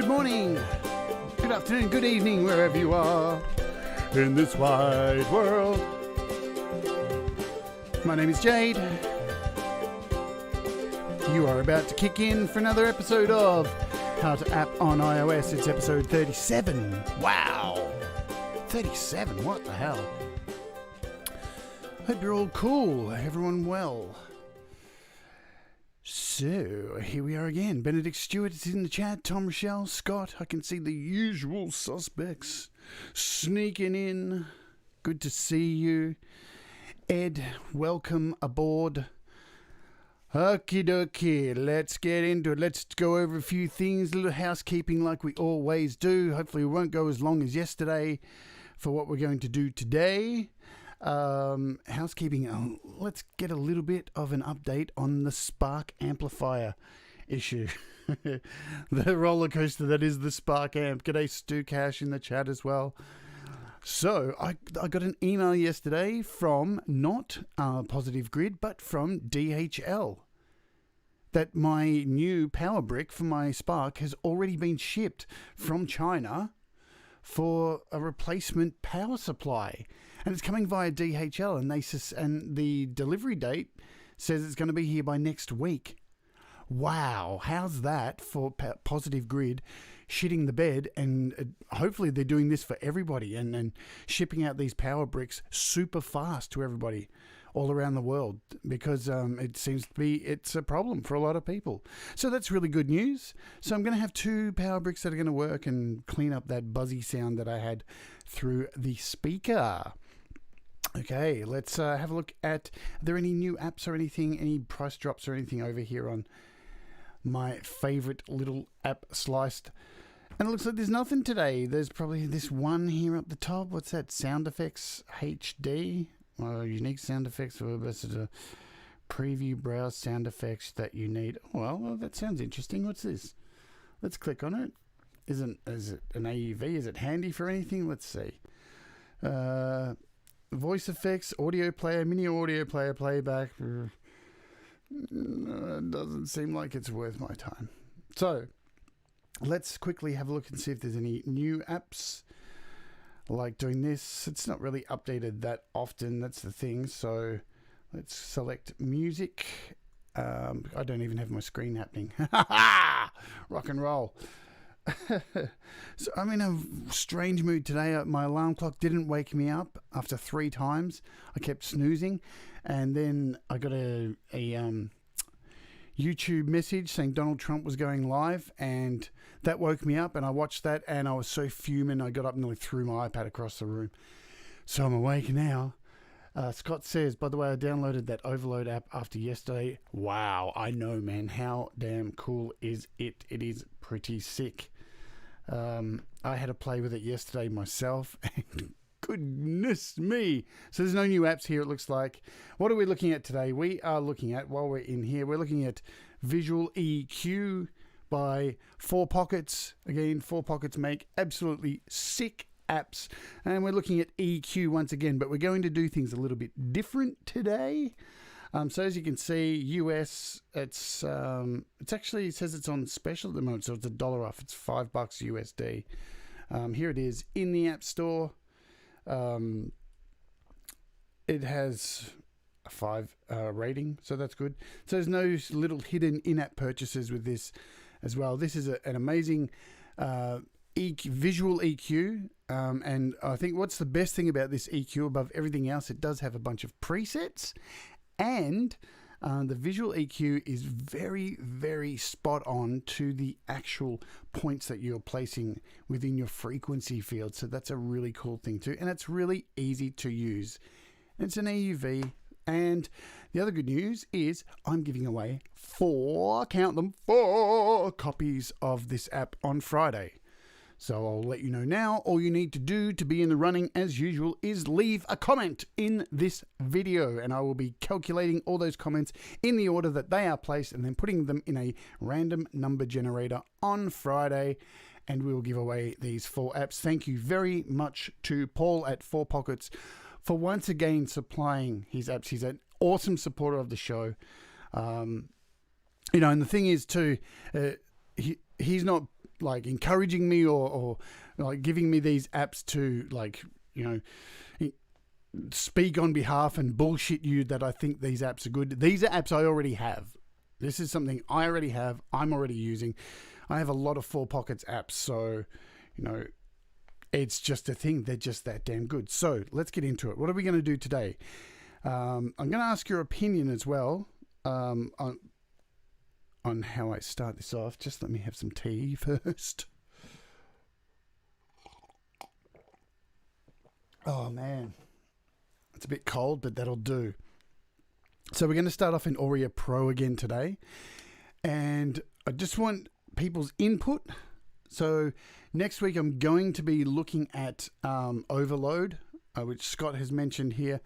morning, good afternoon, good evening, wherever you are in this wide world. My name is Jade. You are about to kick in for another episode of How to App on iOS. It's episode 37. Wow. 37, what the hell? Hope you're all cool, everyone well. So, here we are again. Benedict Stewart is in the chat. Tom, Rochelle, Scott. I can see the usual suspects sneaking in. Good to see you. Ed, welcome aboard. Okie dokie, let's get into it. Let's go over a few things. A little housekeeping like we always do. Hopefully we won't go as long as yesterday for what we're going to do today. Housekeeping, let's get a little bit of an update on the Spark amplifier issue. The roller coaster that is the Spark amp. G'day Stu Cash in the chat as well. So I got an email yesterday from not Positive Grid but from DHL that my new power brick for my Spark has already been shipped from China for a replacement power supply. And it's coming via DHL, and the delivery date says it's going to be here by next week. Wow, how's that for Positive Grid shitting the bed? And hopefully they're doing this for everybody and shipping out these power bricks super fast to everybody all around the world, because it seems to be it's a problem for a lot of people. So that's really good news. So I'm going to have two power bricks that are going to work and clean up that buzzy sound that I had through the speaker. Okay, let's have a look at, are there any new apps or anything, any price drops or anything over here on my favorite little app Sliced? And it looks like there's nothing today. There's probably this one here up the top. What's that? Sound Effects HD? Unique sound effects for a preview browse sound effects that you need. Well, that sounds interesting. What's this? Let's click on it. Is it an AUV? Is it handy for anything? Let's see. Voice effects, audio player, mini audio player, playback. It doesn't seem like it's worth my time. So let's quickly have a look and see if there's any new apps like doing this. It's not really updated that often, that's the thing. So let's select music. I don't even have my screen happening. Rock and roll. So I'm in a strange mood today. My alarm clock didn't wake me up after 3 times. I kept snoozing, and then I got a YouTube message saying Donald Trump was going live, and that woke me up, and I watched that, and I was so fuming I got up and nearly threw my iPad across the room. So I'm awake now. Scott says, by the way, I downloaded that Overload app after yesterday. Wow, I know, man. How damn cool is it? It is pretty sick. I had to play with it yesterday myself, and goodness me. So there's no new apps here, it looks like. What are we looking at today? We are looking at, while we're in here, we're looking at Visual EQ by 4 Pockets. Again, 4 Pockets make absolutely sick apps, and we're looking at EQ once again, but we're going to do things a little bit different today. So as you can see, US, it's actually, it says it's on special at the moment, so it's $1 off. It's $5 USD. Here it is in the App Store. It has a 5 rating, so that's good. So there's no little hidden in-app purchases with this as well. This is an amazing visual EQ, and I think what's the best thing about this EQ above everything else, it does have a bunch of presets, and the visual EQ is very, very spot on to the actual points that you're placing within your frequency field. So that's a really cool thing too. And it's really easy to use. It's an AUV. And the other good news is I'm giving away 4 copies of this app on Friday. So I'll let you know now. All you need to do to be in the running, as usual, is leave a comment in this video, and I will be calculating all those comments in the order that they are placed and then putting them in a random number generator on Friday, and we will give away these 4 apps. Thank you very much to Paul at 4 Pockets for once again supplying his apps. He's an awesome supporter of the show. And the thing is too, he's not like encouraging me or like giving me these apps to, like, you know, speak on behalf and bullshit you that I think these apps are good. These are apps I already have. This is something I already have. I'm already using. I have a lot of 4Pockets apps, so, you know, it's just a thing. They're just that damn good. So let's get into it. What are we going to do today? I'm going to ask your opinion as well on how I start this off. Just let me have some tea first. Oh, man. It's a bit cold, but that'll do. So we're going to start off in Auria Pro again today. And I just want people's input. So next week I'm going to be looking at Overload, which Scott has mentioned here,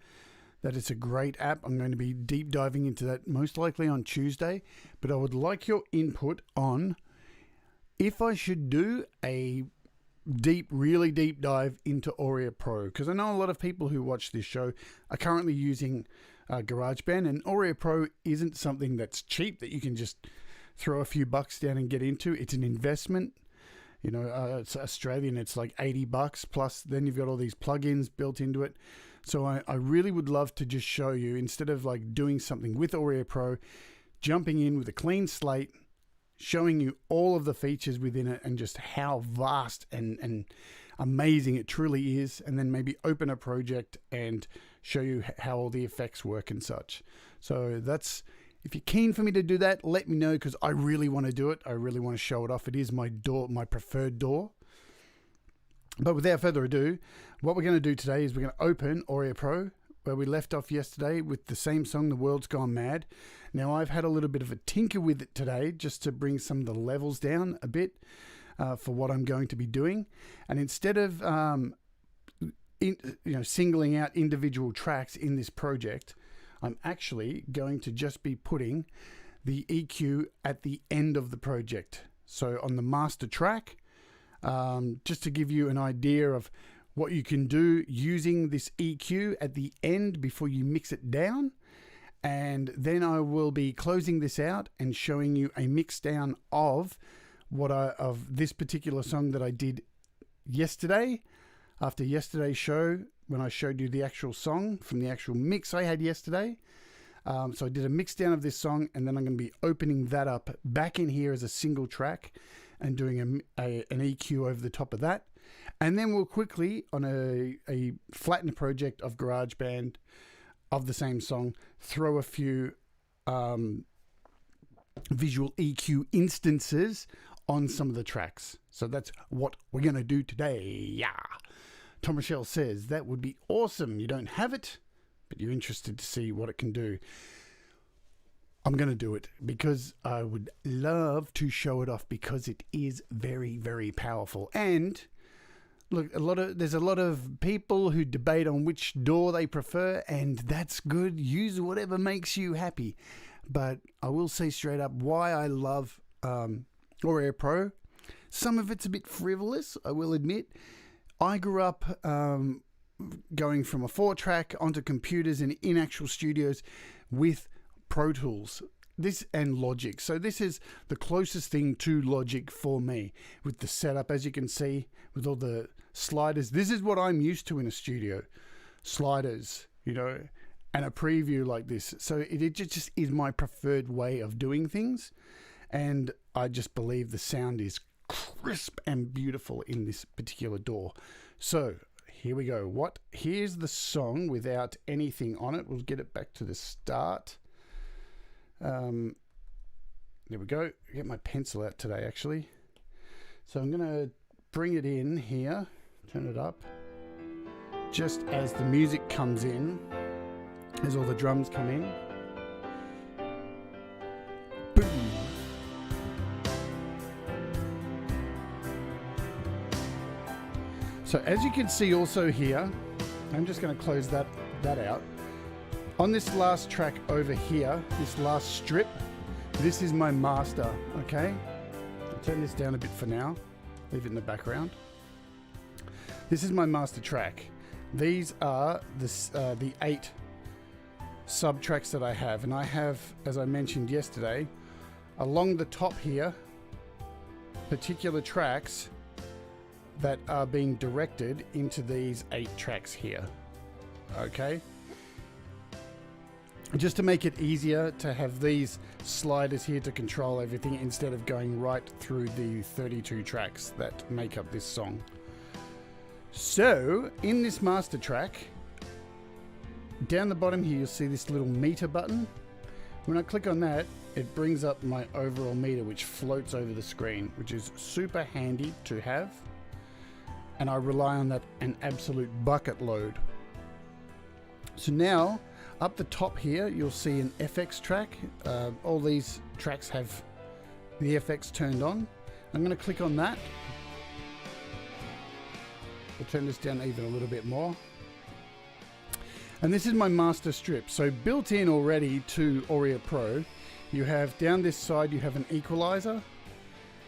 that it's a great app. I'm going to be deep diving into that most likely on Tuesday. But I would like your input on if I should do a really deep dive into Auria Pro, because I know a lot of people who watch this show are currently using GarageBand, and Auria Pro isn't something that's cheap that you can just throw a few bucks down and get into. It's an investment. You know, it's Australian, it's like $80 plus then you've got all these plugins built into it. So I really would love to just show you, instead of like doing something with Auria Pro, jumping in with a clean slate, showing you all of the features within it and just how vast and amazing it truly is, and then maybe open a project and show you how all the effects work and such. So that's, if you're keen for me to do that, let me know, because I really want to do it. I really want to show it off. It is my preferred DAW. But without further ado, what we're going to do today is we're going to open Auria Pro, where we left off yesterday with the same song, The World's Gone Mad. Now, I've had a little bit of a tinker with it today just to bring some of the levels down a bit for what I'm going to be doing. And instead of singling out individual tracks in this project, I'm actually going to just be putting the EQ at the end of the project. So on the master track, just to give you an idea of what you can do using this EQ at the end before you mix it down. And then I will be closing this out and showing you a mix down of this particular song that I did yesterday, after yesterday's show, when I showed you the actual song from the actual mix I had yesterday. So I did a mix down of this song, and then I'm going to be opening that up back in here as a single track and doing an EQ over the top of that. And then we'll quickly, on a flattened project of GarageBand of the same song, throw a few visual EQ instances on some of the tracks. So that's what we're going to do today. Yeah. Tom Rochelle says, that would be awesome. You don't have it, but you're interested to see what it can do. I'm going to do it because I would love to show it off, because it is very, very powerful. And look, there's a lot of people who debate on which DAW they prefer, and that's good. Use whatever makes you happy. But I will say straight up why I love Auria Pro. Some of it's a bit frivolous, I will admit. I grew up going from a 4-track onto computers and in actual studios with Pro Tools and Logic. So this is the closest thing to Logic for me, with the setup, as you can see, with all the sliders. This is what I'm used to in a studio. Sliders, and a preview like this. So it just is my preferred way of doing things. And I just believe the sound is crisp and beautiful in this particular DAW. So here we go. Here's the song without anything on it. We'll get it back to the start. There we go. Get my pencil out today, actually. So I'm going to bring it in here, turn it up, just as the music comes in, as all the drums come in. Boom. So as you can see also here, I'm just going to close that out. On this last track over here, this last strip, this is my master, okay? I'll turn this down a bit for now, leave it in the background. This is my master track. These are the 8 sub-tracks that I have, and I have, as I mentioned yesterday, along the top here, particular tracks that are being directed into these 8 tracks here. Okay, just to make it easier to have these sliders here to control everything instead of going right through the 32 tracks that make up this song. So in this master track, down the bottom here you'll see this little meter button. When I click on that, it brings up my overall meter, which floats over the screen, which is super handy to have, and I rely on that an absolute bucket load. So now up the top here you'll see an FX track. All these tracks have the FX turned on. I'm going to click on that. We'll turn this down even a little bit more. And this is my master strip. So built in already to Auria Pro, you have down this side you have an equalizer,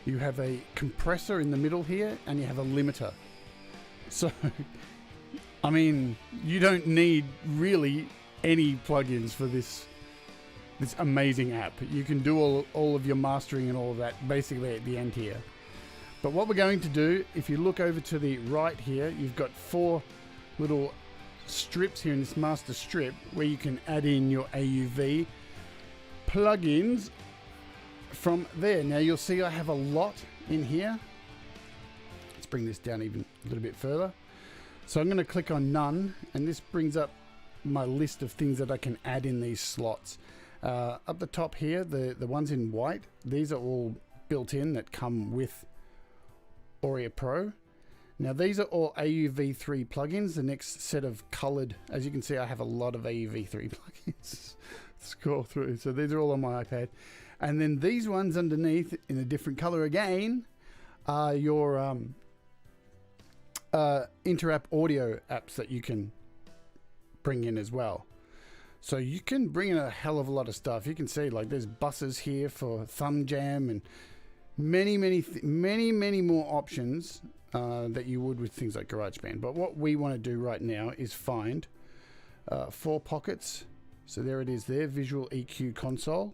you have a compressor in the middle here, and you have a limiter. So I mean, you don't need really any plugins for this amazing app. You can do all of your mastering and all of that basically at the end here. But what we're going to do, if you look over to the right here, you've got 4 little strips here in this master strip where you can add in your AUV plugins from there. Now you'll see I have a lot in here. Let's bring this down even a little bit further. So I'm going to click on none, and this brings up my list of things that I can add in these slots. Up the top here, the ones in white, these are all built in that come with Auria Pro. Now these are all AUV3 plugins. The next set of colored, as you can see, I have a lot of AUV3 plugins. Scroll through. So these are all on my iPad. And then these ones underneath in a different color again are your inter-app audio apps that you can bring in as well. So you can bring in a hell of a lot of stuff. You can see like there's buses here for thumb jam and many more options that you would with things like GarageBand. But what we want to do right now is find 4 pockets. So there it is there, Visual EQ Console.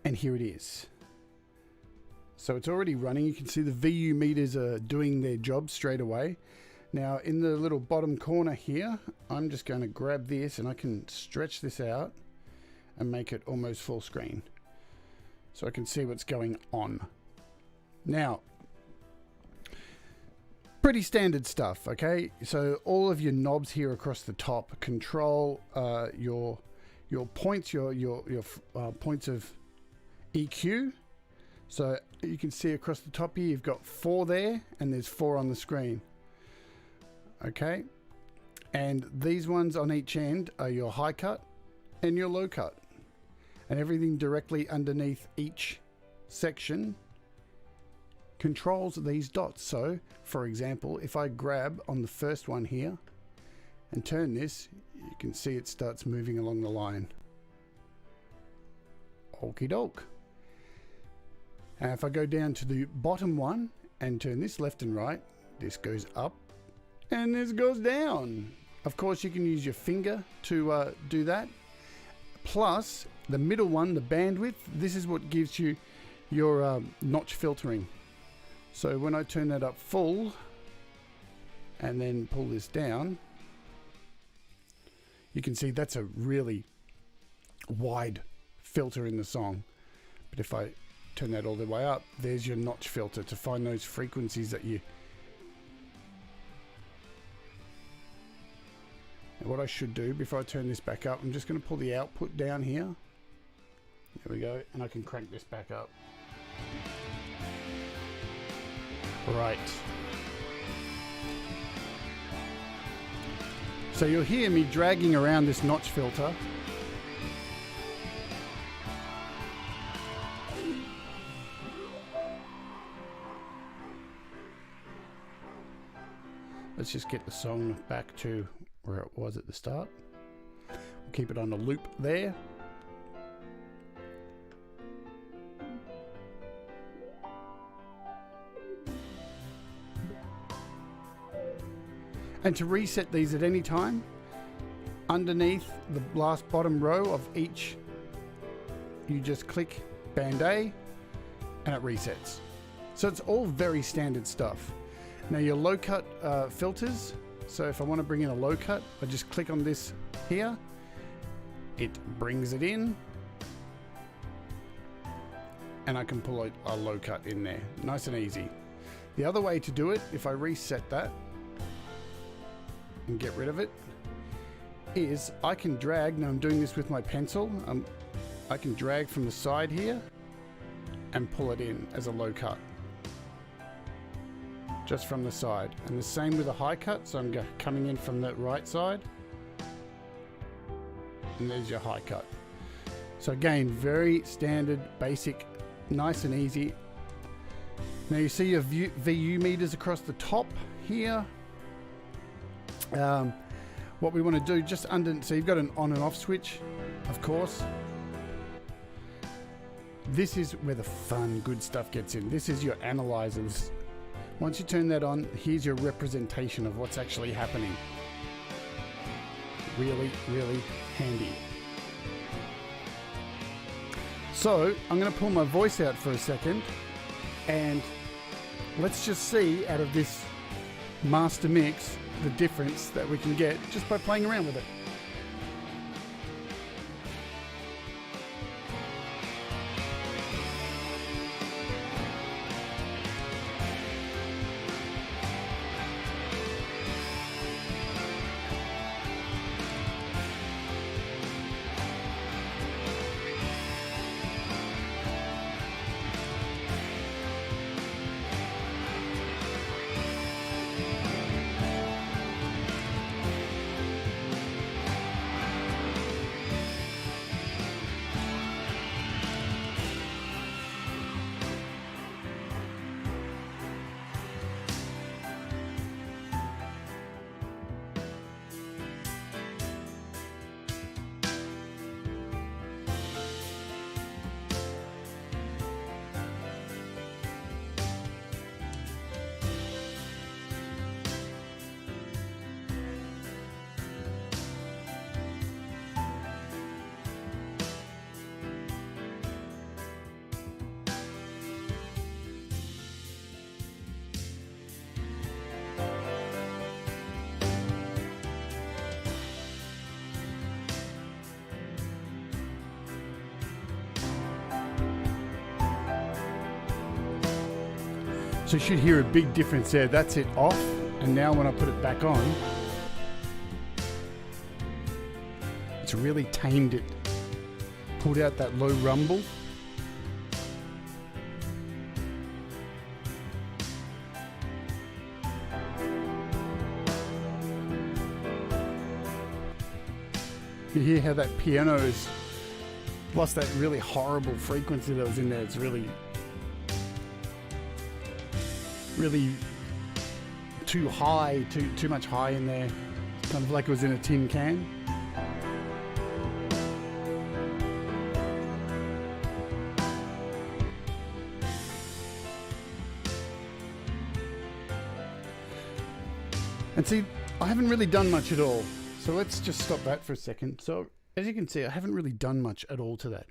And here it is. So it's already running. You can see the VU meters are doing their job straight away. Now in the little bottom corner here, I'm just going to grab this and I can stretch this out and make it almost full screen. So I can see what's going on. Now, pretty standard stuff, okay? So all of your knobs here across the top control your points, your points of EQ. So you can see across the top here, you've got 4 there, and there's 4 on the screen. Okay, and these ones on each end are your high cut and your low cut, and everything directly underneath each section controls these dots. So for example, if I grab on the first one here and turn this, you can see it starts moving along the line. Okie doke. And if I go down to the bottom one and turn this left and right, this goes up and this goes down. Of course, you can use your finger to do that. Plus, the middle one, the bandwidth, this is what gives you your notch filtering. So when I turn that up full and then pull this down, you can see that's a really wide filter in the song. But if I turn that all the way up, there's your notch filter to find those frequencies that you... Now what I should do before I turn this back up, I'm just going to pull the output down here. There we go, and I can crank this back up. Right. So you'll hear me dragging around this notch filter. Let's just get the song back to where it was at the start. We'll keep it on a loop there. And to reset these at any time, underneath the last bottom row of each, you just click band A and it resets. So it's all very standard stuff. Now your low cut filters. So if I want to bring in a low cut, I just click on this here. It brings it in. And I can pull out a low cut in there. Nice and easy. The other way to do it, if I reset that and get rid of it, is I can drag. Now I'm doing this with my pencil. I can drag from the side here and pull it in as a low cut. Just from the side. And the same with a high cut. So I'm coming in from the right side. And there's your high cut. So again, very standard, basic, nice and easy. Now you see your VU meters across the top here. What we want to do just under, so you've got an on and off switch, of course. This is where the fun, good stuff gets in. This is your analyzers. Once you turn that on, here's your representation of what's actually happening. Really, really handy. So I'm going to pull my voice out for a second and let's just see out of this master mix the difference that we can get just by playing around with it. So you should hear a big difference there. That's it off, and now when I put it back on, it's really tamed it. Pulled out that low rumble. You hear how that piano's lost that really horrible frequency that was in there. It's really too high, too much high in there. Kind of like it was in a tin can. And see, I haven't really done much at all. So let's just stop that for a second. So as you can see, I haven't really done much at all to that.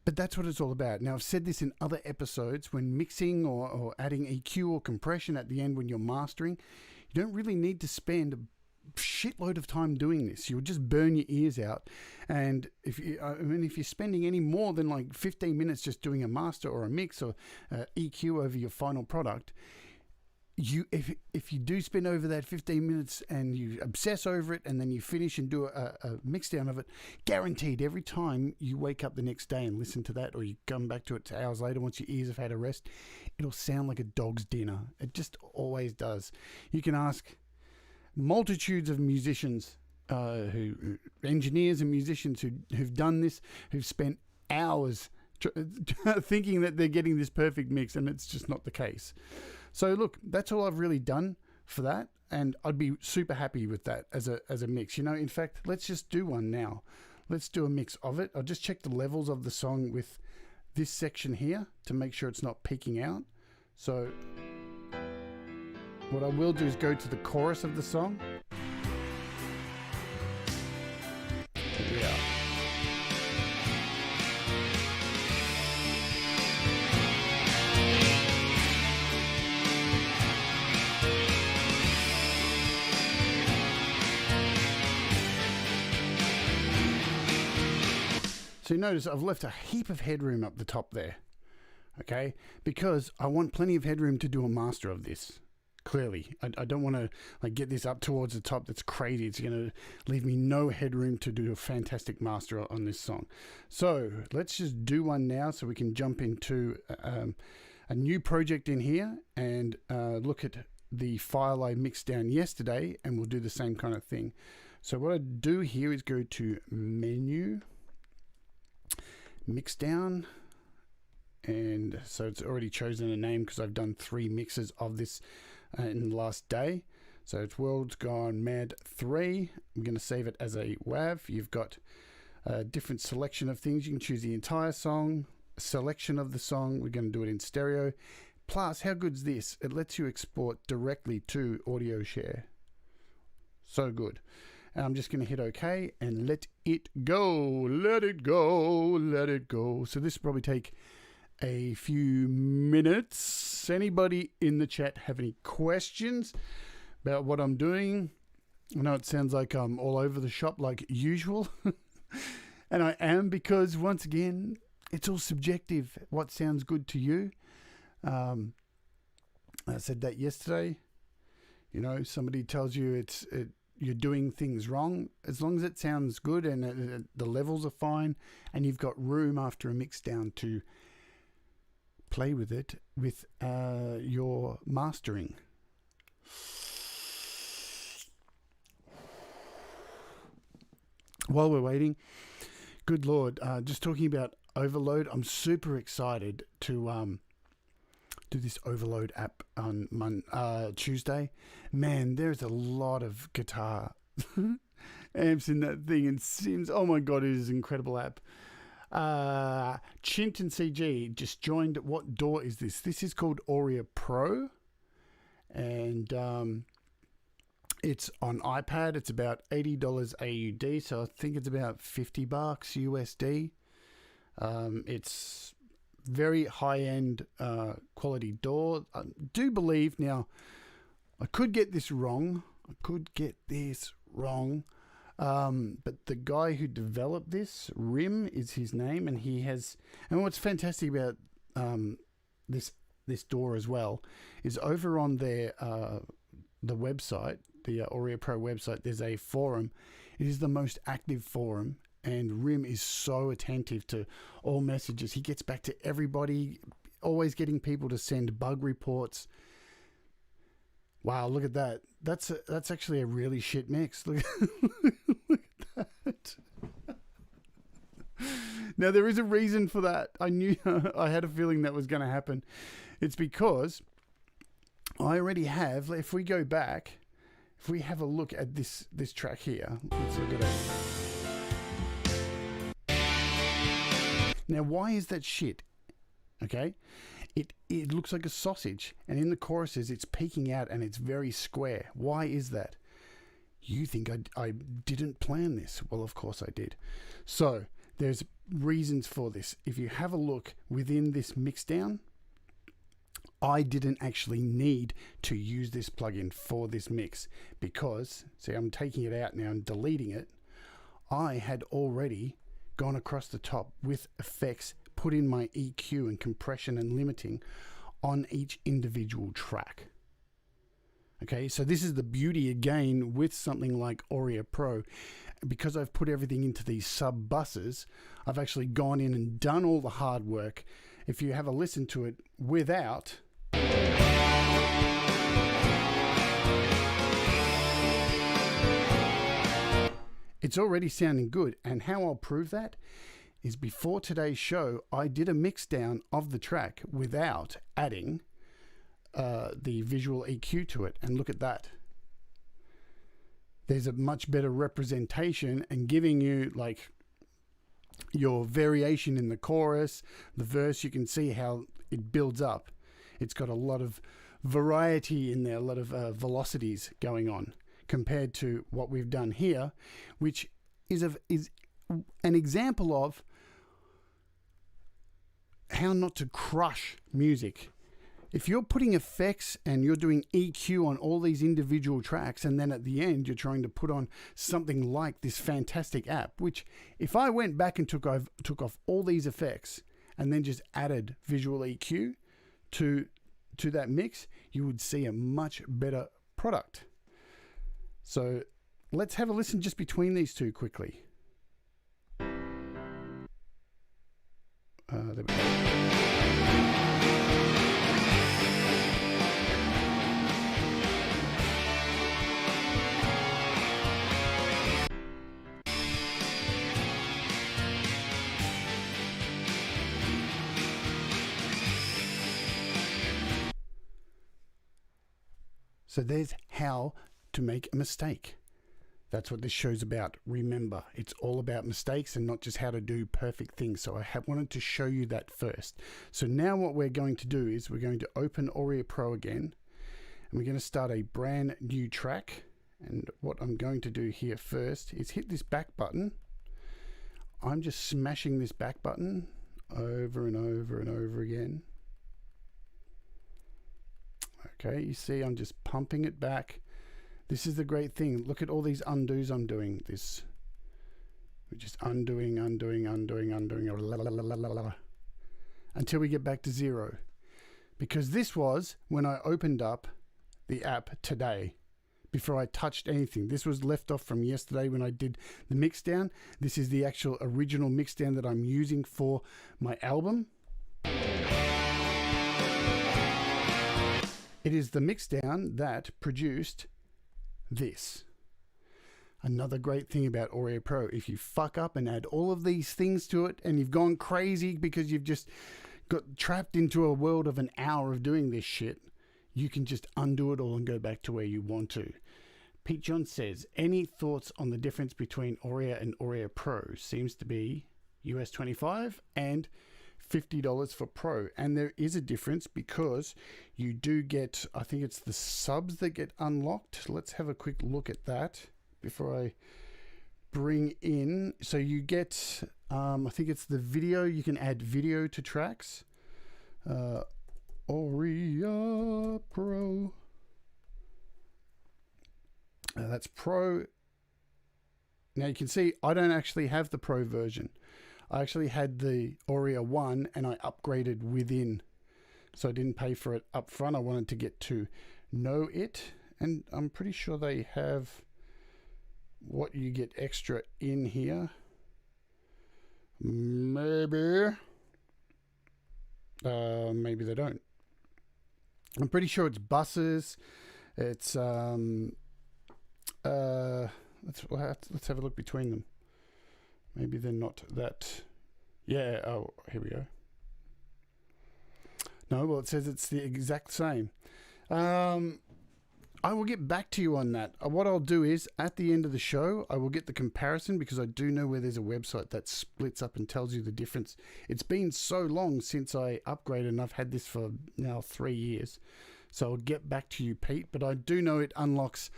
But that's what it's all about. Now, I've said this in other episodes, when mixing or adding EQ or compression at the end when you're mastering, you don't really need to spend a shitload of time doing this. You'll just burn your ears out. And if you're spending any more than like 15 minutes just doing a master or a mix or EQ over your final product, if you do spend over that 15 minutes and you obsess over it and then you finish and do a mix down of it, guaranteed every time you wake up the next day and listen to that, or you come back to it hours later once your ears have had a rest, it'll sound like a dog's dinner. It just always does. You can ask multitudes of musicians, engineers and musicians who've done this, who've spent hours thinking that they're getting this perfect mix, and it's just not the case. So look, that's all I've really done for that, and I'd be super happy with that as a mix. You know, in fact, let's just do one now. Let's do a mix of it. I'll just check the levels of the song with this section here to make sure it's not peaking out. So what I will do is go to the chorus of the song. Yeah. So you notice I've left a heap of headroom up the top there, okay? Because I want plenty of headroom to do a master of this. Clearly, I don't want to like get this up towards the top. That's crazy. It's going to leave me no headroom to do a fantastic master on this song. So let's just do one now so we can jump into a new project in here and look at the file I mixed down yesterday, and we'll do the same kind of thing. So what I do here is go to Menu, Mixdown, and so it's already chosen a name because I've done 3 mixes of this in the last day. So it's World's Gone Mad 3. I'm going to save it as a WAV. You've got a different selection of things. You can choose the entire song, a selection of the song. We're going to do it in stereo. Plus, how good's this? It lets you export directly to Audio Share. So good. And I'm just going to hit OK and let it go. Let it go. Let it go. So this will probably take a few minutes. Anybody in the chat have any questions about what I'm doing? I know it sounds like I'm all over the shop like usual. And I am, because once again, it's all subjective. What sounds good to you? I said that yesterday. You know, somebody tells you you're doing things wrong. As long as it sounds good and the levels are fine and you've got room after a mix down to play with it with your mastering. While we're waiting, good Lord, just talking about Overload, I'm super excited to do this Overload app on Tuesday. Man, there's a lot of guitar amps in that thing, and Sims. Oh my God, it is an incredible app. Chint and CG just joined. What door is this? This is called Auria Pro, and it's on iPad. It's about $80 AUD, so I think it's about $50 USD. It's very high-end quality door. I do believe, now I could get this wrong. But the guy who developed this, Rim is his name, and he has, and what's fantastic about this door as well is over on their the website, the Auria Pro website, there's a forum. It is the most active forum, and Rim is so attentive to all messages. He gets back to everybody, always getting people to send bug reports. Wow, look at that. That's actually a really shit mix. Look, look at that. Now, there is a reason for that. I knew, I had a feeling that was going to happen. It's because I already have, if we go back, if we have a look at this track here, let's look at it. Now, why is that shit? Okay. It looks like a sausage, and in the choruses it's peeking out and it's very square. Why is that? You think I didn't plan this? Well, of course I did. So there's reasons for this. If you have a look within this mixdown, I didn't actually need to use this plugin for this mix because, see, I'm taking it out now and deleting it. I had already gone across the top with effects, put in my EQ and compression and limiting on each individual track. Okay, so this is the beauty again with something like Auria Pro. Because I've put everything into these sub buses, I've actually gone in and done all the hard work. If you have a listen to it without, it's already sounding good. And how I'll prove that is before today's show, I did a mix down of the track without adding the visual EQ to it. And look at that. There's a much better representation and giving you like your variation in the chorus, the verse. You can see how it builds up. It's got a lot of variety in there, a lot of velocities going on compared to what we've done here, which is an example of how not to crush music. If you're putting effects and you're doing EQ on all these individual tracks, and then at the end you're trying to put on something like this fantastic app, which if I went back and took off all these effects and then just added visual EQ to that mix, you would see a much better product. So let's have a listen just between these two quickly. There we go. So there's how to make a mistake. That's what this show's about. Remember, it's all about mistakes and not just how to do perfect things. So I wanted to show you that first. So now what we're going to do is we're going to open Auria Pro again, and we're going to start a brand new track. And what I'm going to do here first is hit this back button. I'm just smashing this back button over and over and over again. Okay, you see I'm just pumping it back. This is the great thing. Look at all these undos I'm doing. We're just undoing until we get back to 0. Because this was when I opened up the app today, before I touched anything. This was left off from yesterday when I did the mixdown. This is the actual original mixdown that I'm using for my album. It is the mixdown that produced this. Another great thing about Auria Pro, if you fuck up and add all of these things to it and you've gone crazy because you've just got trapped into a world of an hour of doing this shit, you can just undo it all and go back to where you want to. Pete John says, any thoughts on the difference between Auria and Auria Pro? Seems to be US 25 and $50 for Pro. And there is a difference because you do get, I think it's the subs that get unlocked. Let's have a quick look at that before I bring in. So you get, I think it's the video. You can add video to tracks. Auria Pro. That's Pro. Now you can see I don't actually have the Pro version. I actually had the Auria 1 and I upgraded within. So I didn't pay for it up front. I wanted to get to know it. And I'm pretty sure they have what you get extra in here. Maybe. Maybe they don't. I'm pretty sure it's buses. It's let's have a look between them. Maybe they're not that. Yeah. Oh, here we go. No, well, it says it's the exact same. I will get back to you on that. What I'll do is at the end of the show, I will get the comparison because I do know where there's a website that splits up and tells you the difference. It's been so long since I upgraded, and I've had this for now 3 years. So I'll get back to you, Pete. But I do know it unlocks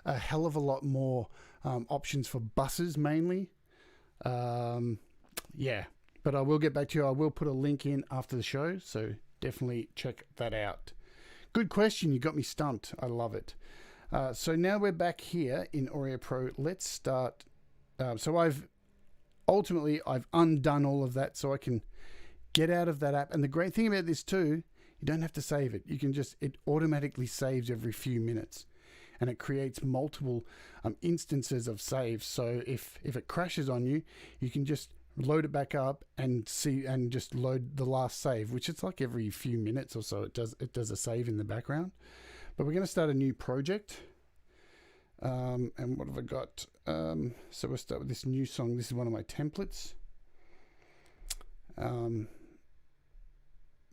a hell of a lot more options for buses mainly. Yeah, but I will get back to you. I will put a link in after the show, so definitely check that out. Good question. You got me stumped. I love it. So now we're back here in Auria Pro. Let's start. So I've undone all of that so I can get out of that app. And the great thing about this too, you don't have to save it. You can just, it automatically saves every few minutes. And it creates multiple instances of saves. So if it crashes on you, you can just load it back up and see and just load the last save, which it's like every few minutes or so it does a save in the background. But we're going to start a new project. And what have I got? So we'll start with this new song. This is one of my templates.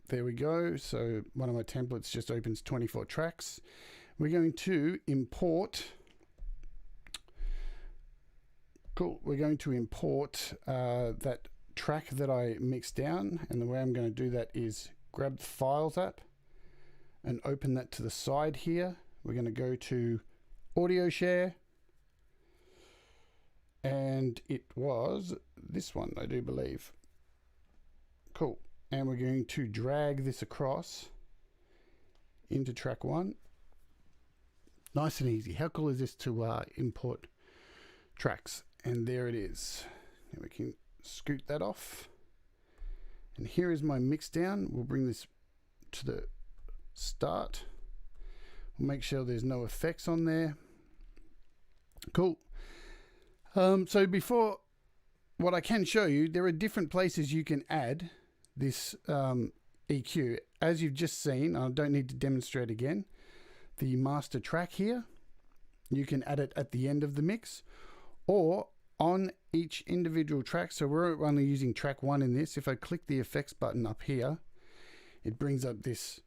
There we go. So one of my templates just opens 24 tracks. We're going to import. Cool. We're going to import that track that I mixed down. And the way I'm going to do that is grab the Files app and open that to the side here. We're going to go to Audio Share. And it was this one, I do believe. Cool. And we're going to drag this across into track 1. Nice and easy. How cool is this to import tracks? And there it is. Now we can scoot that off. And here is my mix down. We'll bring this to the start. We'll make sure there's no effects on there. Cool. So before, what I can show you, there are different places you can add this EQ. As you've just seen, I don't need to demonstrate again, the master track here, you can add it at the end of the mix or on each individual track. So we're only using track 1 in this. If I click the effects button up here, it brings up this,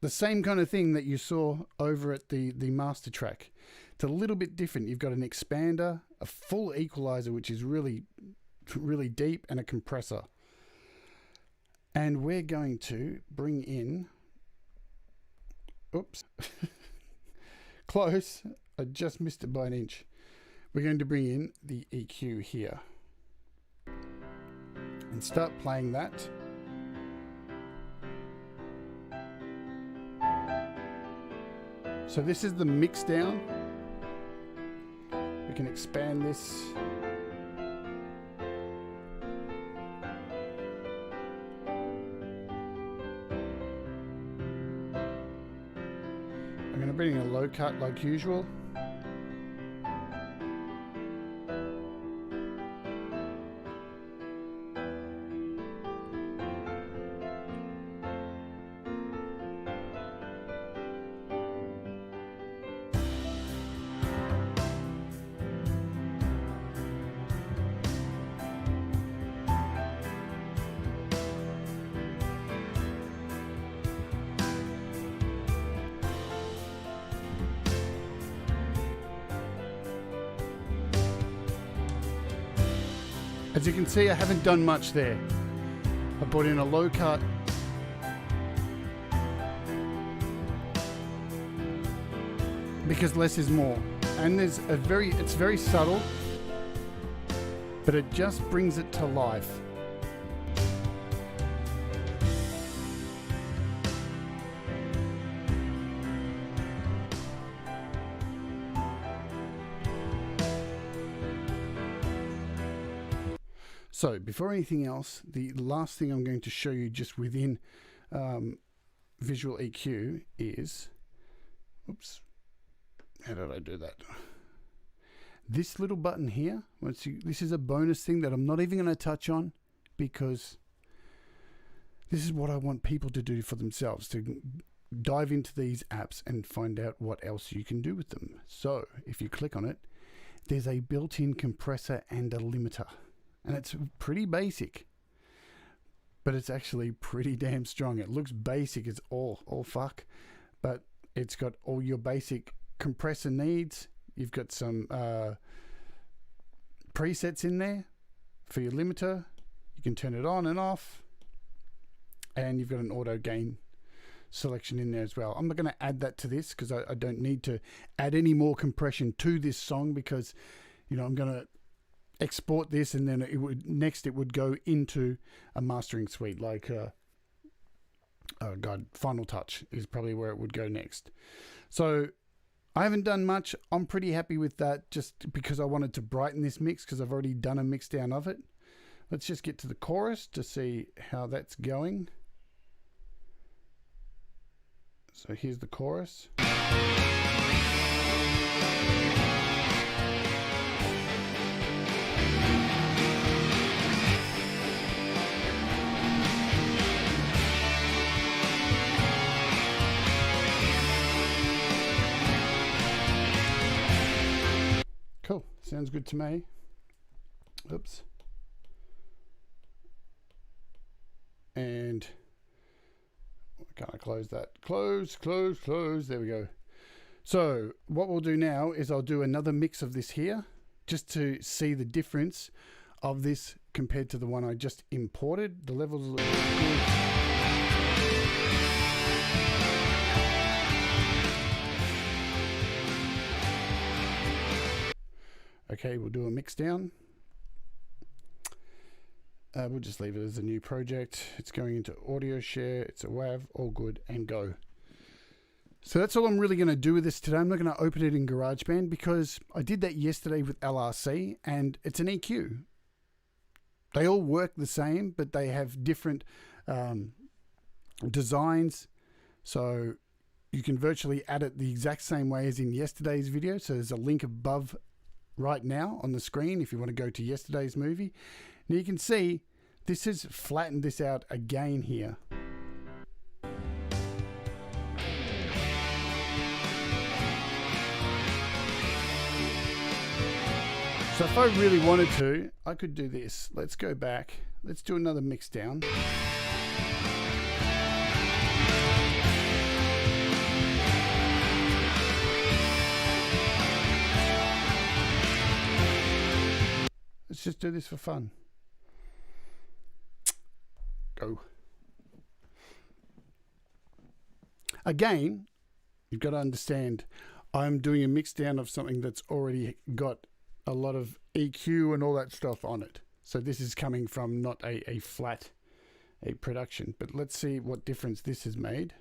the same kind of thing that you saw over at the master track. It's a little bit different. You've got an expander, a full equalizer, which is really deep, and a compressor. And we're going to bring in, oops, close, I just missed it by an inch. We're going to bring in the EQ here and start playing that. So this is the mix down. We can expand this. I'm going to bring in a low cut like usual. As you can see, I haven't done much there. I brought in a low cut. Because less is more. And there's it's very subtle, but it just brings it to life. So before anything else, the last thing I'm going to show you just within Visual EQ is, oops, how did I do that? This little button here, this is a bonus thing that I'm not even going to touch on because this is what I want people to do for themselves, to dive into these apps and find out what else you can do with them. So if you click on it, there's a built-in compressor and a limiter. And it's pretty basic, but it's actually pretty damn strong. It looks basic as all fuck, but it's got all your basic compressor needs. You've got some presets in there for your limiter. You can turn it on and off, and you've got an auto gain selection in there as well. I'm not going to add that to this because I don't need to add any more compression to this song because, you know, I'm going to export this and then it would go into a mastering suite like oh god, Final Touch is probably where it would go next. So I haven't done much. I'm pretty happy with that just because I wanted to brighten this mix because I've already done a mix down of it. Let's just get to the chorus to see how that's going. So here's the chorus. Cool, sounds good to me. Oops. And can I close that? Close. There we go. So what we'll do now is I'll do another mix of this here just to see the difference of this compared to the one I just imported. The levels look good. Okay, we'll do a mix down. We'll just leave it as a new project. It's going into audio share. It's a WAV, all good, and go. So that's all I'm really going to do with this today. I'm not going to open it in GarageBand because I did that yesterday with LRC and it's an EQ. They all work the same, but they have different designs. So you can virtually add it the exact same way as in yesterday's video. So there's a link above right now on the screen if you want to go to yesterday's movie. Now you can see this has flattened this out again here. So if I really wanted to, I could do this. Let's go back. Let's do another mix down. Let's just do this for fun. Go. Again, you've got to understand, I'm doing a mix down of something that's already got a lot of EQ and all that stuff on it. So this is coming from not a flat production. But let's see what difference this has made.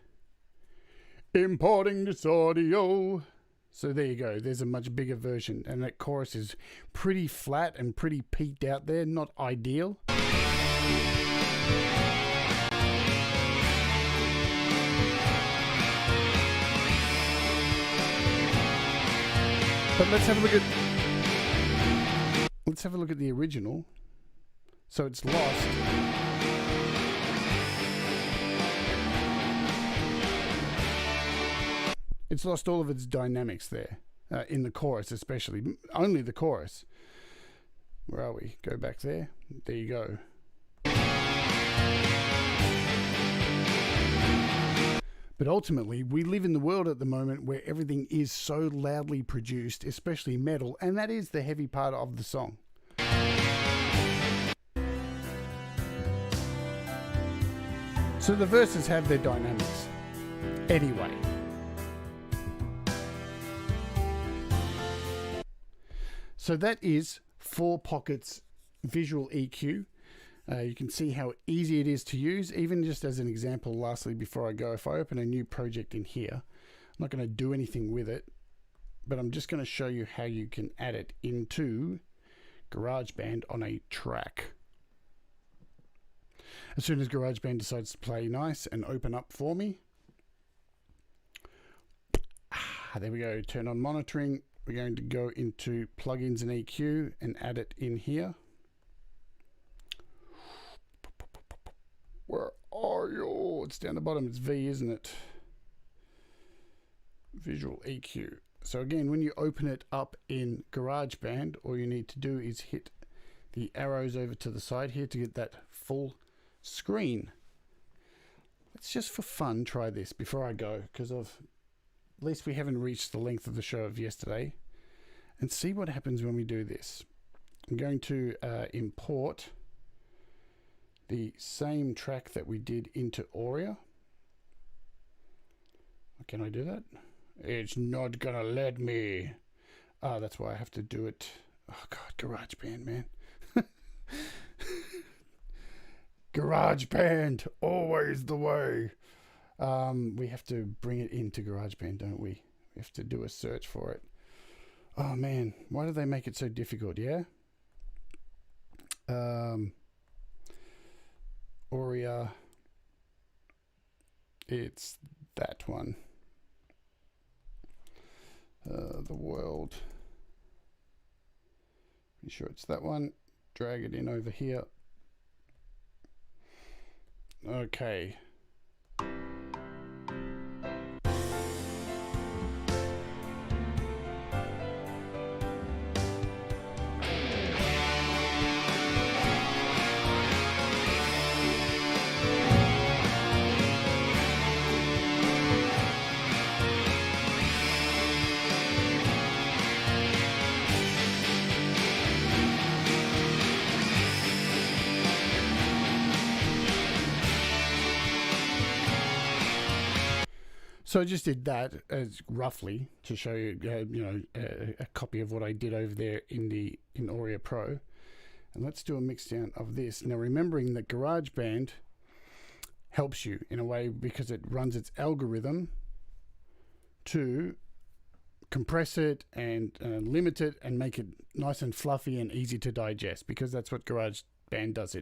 Importing this audio. So there you go. There's a much bigger version. And that chorus is pretty flat and pretty peaked out there. Not ideal. But let's have a look at the original. So it's lost. It's lost all of its dynamics there, in the chorus especially. Only the chorus. Where are we? Go back there. There you go. But ultimately, we live in the world at the moment where everything is so loudly produced, especially metal, and that is the heavy part of the song. So the verses have their dynamics. Anyway. So that is 4 Pockets visual EQ. You can see how easy it is to use. Even just as an example, lastly, before I go, if I open a new project in here, I'm not going to do anything with it, but I'm just going to show you how you can add it into GarageBand on a track. As soon as GarageBand decides to play nice and open up for me, there we go, turn on monitoring. We're going to go into plugins and EQ and add it in here. Where are you? It's down the bottom. It's V, isn't it? Visual EQ. So again, when you open it up in GarageBand, all you need to do is hit the arrows over to the side here to get that full screen. Let's just for fun try this before I go, because at least we haven't reached the length of the show of yesterday, and see what happens when we do this. I'm going to import the same track that we did into Auria. Can I do that? It's not gonna let me. Ah, that's why I have to do it. Oh God, GarageBand, man. GarageBand, always the way. We have to bring it into GarageBand, don't we? We have to do a search for it. Oh man, why do they make it so difficult? Yeah. Auria. It's that one. The world. Be sure it's that one. Drag it in over here. Okay. So I just did that as roughly to show you, a copy of what I did over there in Auria Pro. And let's do a mixdown of this. Now, remembering that GarageBand helps you in a way because it runs its algorithm to compress it and limit it and make it nice and fluffy and easy to digest, because that's what GarageBand does.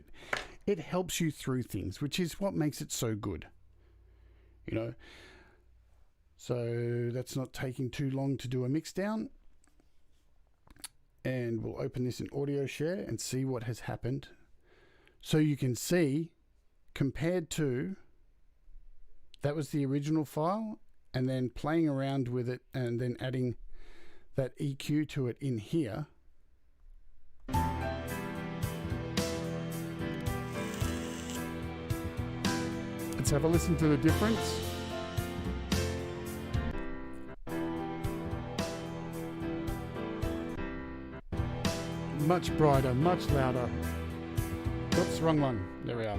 It helps you through things, which is what makes it so good, you know. So that's not taking too long to do a mix down, and we'll open this in Audio Share and see what has happened. So you can see, compared to, that was the original file, and then playing around with it and then adding that EQ to it in here. Let's have a listen to the difference. Much brighter, much louder. Oops, wrong one. There we are.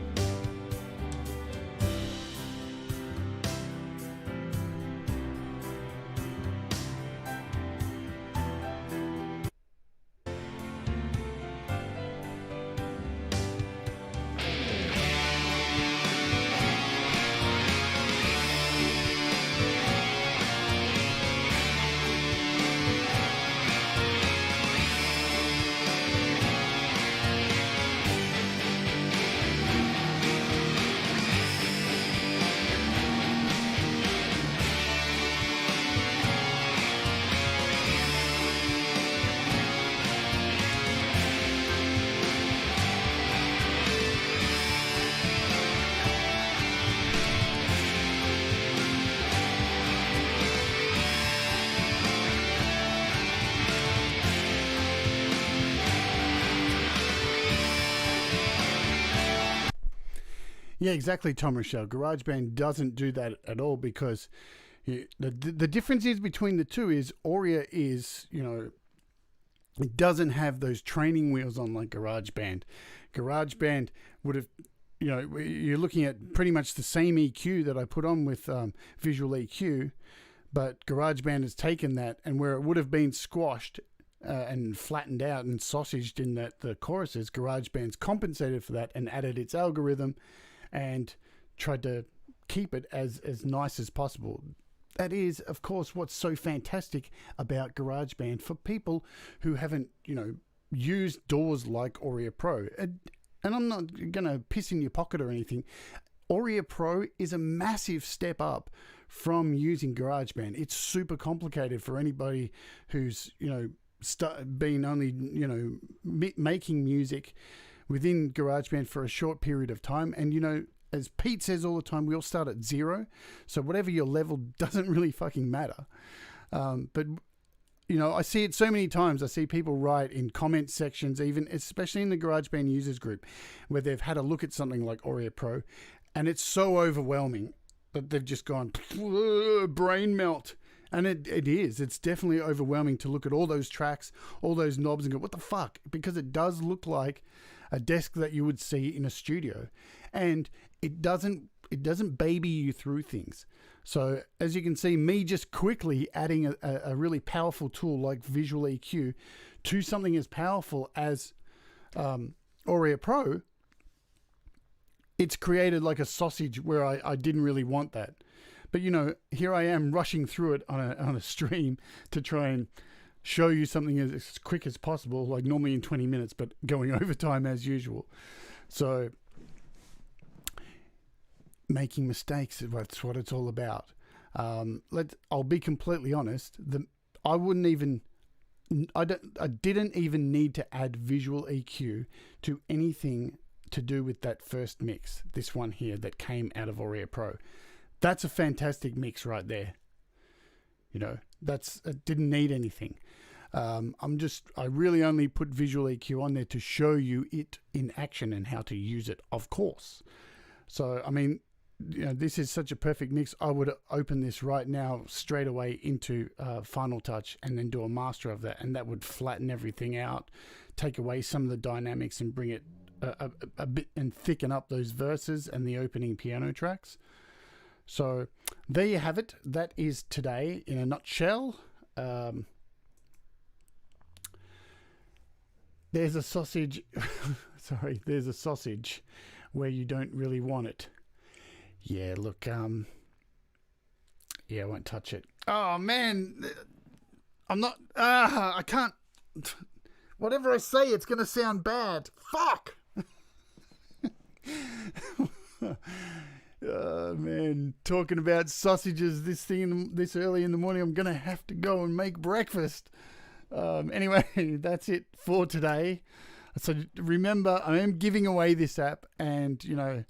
Yeah, exactly, Tom Rochelle. GarageBand doesn't do that at all, because the difference is between the two is Auria is, you know, it doesn't have those training wheels on like GarageBand. GarageBand would have, you know, you're looking at pretty much the same EQ that I put on with Visual EQ, but GarageBand has taken that, and where it would have been squashed and flattened out and sausaged in that the choruses, GarageBand's compensated for that and added its algorithm and tried to keep it as nice as possible. That is, of course, what's so fantastic about GarageBand for people who haven't, you know, used DAWs like Auria Pro. And I'm not going to piss in your pocket or anything. Auria Pro is a massive step up from using GarageBand. It's super complicated for anybody who's, you know, been only, you know, making music within GarageBand for a short period of time. And, you know, as Pete says all the time, we all start at 0. So whatever your level doesn't really fucking matter. But, you know, I see it so many times. I see people write in comment sections, even especially in the GarageBand users group, where they've had a look at something like Auria Pro, and it's so overwhelming that they've just gone brain melt. And it is. It's definitely overwhelming to look at all those tracks, all those knobs, and go, what the fuck? Because it does look like a desk that you would see in a studio, and it doesn't baby you through things. So as you can see, me just quickly adding a really powerful tool like Visual EQ to something as powerful as Auria Pro, it's created like a sausage where I didn't really want that. But, you know, here I am rushing through it on a stream to try and show you something as quick as possible, like normally in 20 minutes, but going overtime as usual. So making mistakes, that's what it's all about. I'll be completely honest. I didn't even need to add Visual EQ to anything to do with that first mix. This one here that came out of Auria Pro. That's a fantastic mix right there. You know, it didn't need anything. I really only put Visual EQ on there to show you it in action and how to use it, of course. So, I mean, you know, this is such a perfect mix. I would open this right now straight away into Final Touch and then do a master of that, and that would flatten everything out, take away some of the dynamics and bring it a bit and thicken up those verses and the opening piano tracks. So there you have it. That is today in a nutshell. There's a sausage. Sorry, there's a sausage where you don't really want it. Yeah, look, yeah, I won't touch it. Oh, man. I'm not... I can't... Whatever I say, it's going to sound bad. Fuck! Oh, man. Talking about sausages this early in the morning, I'm going to have to go and make breakfast. Anyway, that's it for today. So remember, I am giving away this app, and, you know,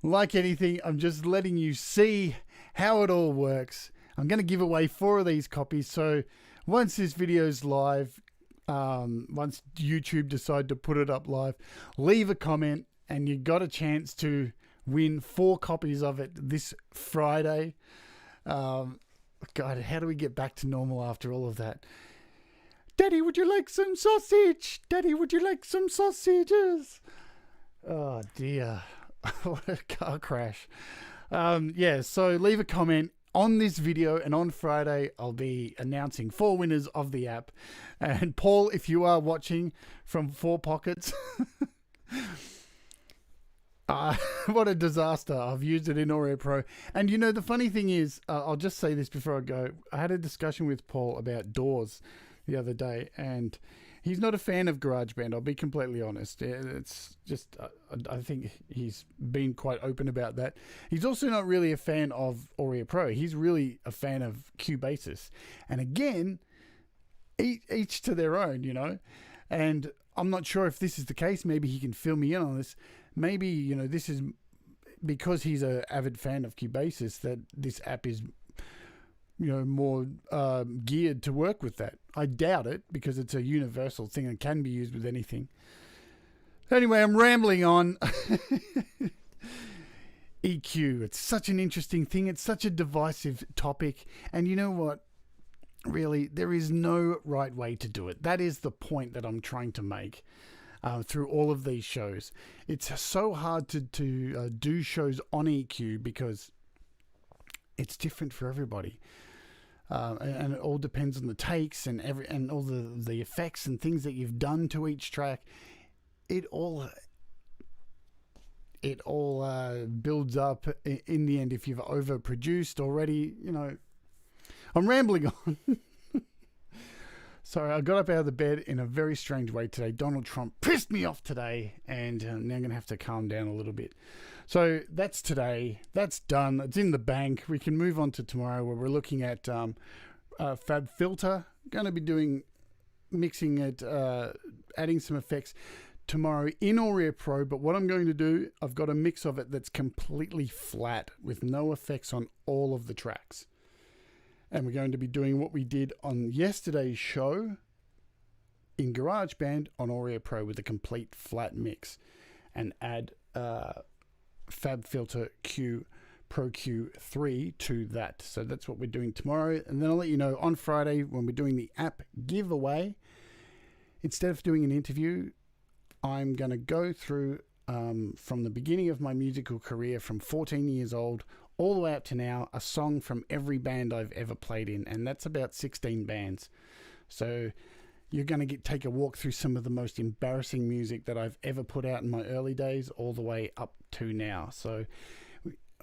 like anything, I'm just letting you see how it all works. I'm going to give away 4 of these copies. So once this video's live, once YouTube decide to put it up live, leave a comment and you got a chance to win 4 copies of it this Friday. God, how do we get back to normal after all of that? Daddy, would you like some sausage? Daddy, would you like some sausages? Oh dear. What a car crash. Yeah, so leave a comment on this video, and on Friday I'll be announcing 4 winners of the app. And Paul, if you are watching from 4 Pockets, what a disaster. I've used it in Auria Pro. And you know, the funny thing is, I'll just say this before I go. I had a discussion with Paul about doors the other day, and he's not a fan of GarageBand. I'll be completely honest. It's just, I think he's been quite open about that. He's also not really a fan of Auria Pro. He's really a fan of Cubasis. And again, each to their own, you know. And I'm not sure if this is the case. Maybe he can fill me in on this. Maybe, you know, this is because he's an avid fan of Cubasis that this app is, you know, more geared to work with that. I doubt it, because it's a universal thing and can be used with anything. Anyway, I'm rambling on. EQ, it's such an interesting thing. It's such a divisive topic. And you know what? Really, there is no right way to do it. That is the point that I'm trying to make through all of these shows. It's so hard to do shows on EQ because it's different for everybody. And it all depends on the takes and all the effects and things that you've done to each track. It all builds up in the end if you've overproduced already. You know, I'm rambling on. Sorry, I got up out of the bed in a very strange way today. Donald Trump pissed me off today, and now I'm going to have to calm down a little bit. So that's today. That's done. It's in the bank. We can move on to tomorrow, where we're looking at Fab Filter. Going to be mixing it, adding some effects tomorrow in Auria Pro. But what I'm going to do, I've got a mix of it that's completely flat with no effects on all of the tracks. And we're going to be doing what we did on yesterday's show in GarageBand on Auria Pro with a complete flat mix, and add Fab Filter Q Pro Q3 to that. So that's what we're doing tomorrow. And then I'll let you know on Friday when we're doing the app giveaway. Instead of doing an interview, I'm going to go through from the beginning of my musical career, from 14 years old all the way up to now, a song from every band I've ever played in, and that's about 16 bands. So you're going to take a walk through some of the most embarrassing music that I've ever put out in my early days, all the way up to now. So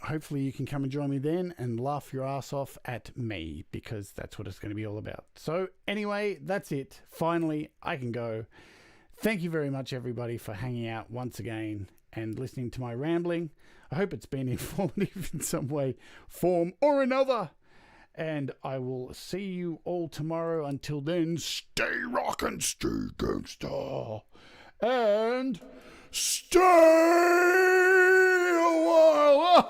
hopefully you can come and join me then and laugh your ass off at me, because that's what it's going to be all about. So anyway, that's it. Finally, I can go. Thank you very much, everybody, for hanging out once again and listening to my rambling. I hope it's been informative in some way, form, or another. And I will see you all tomorrow. Until then, stay rockin', stay gangsta, and stay a while.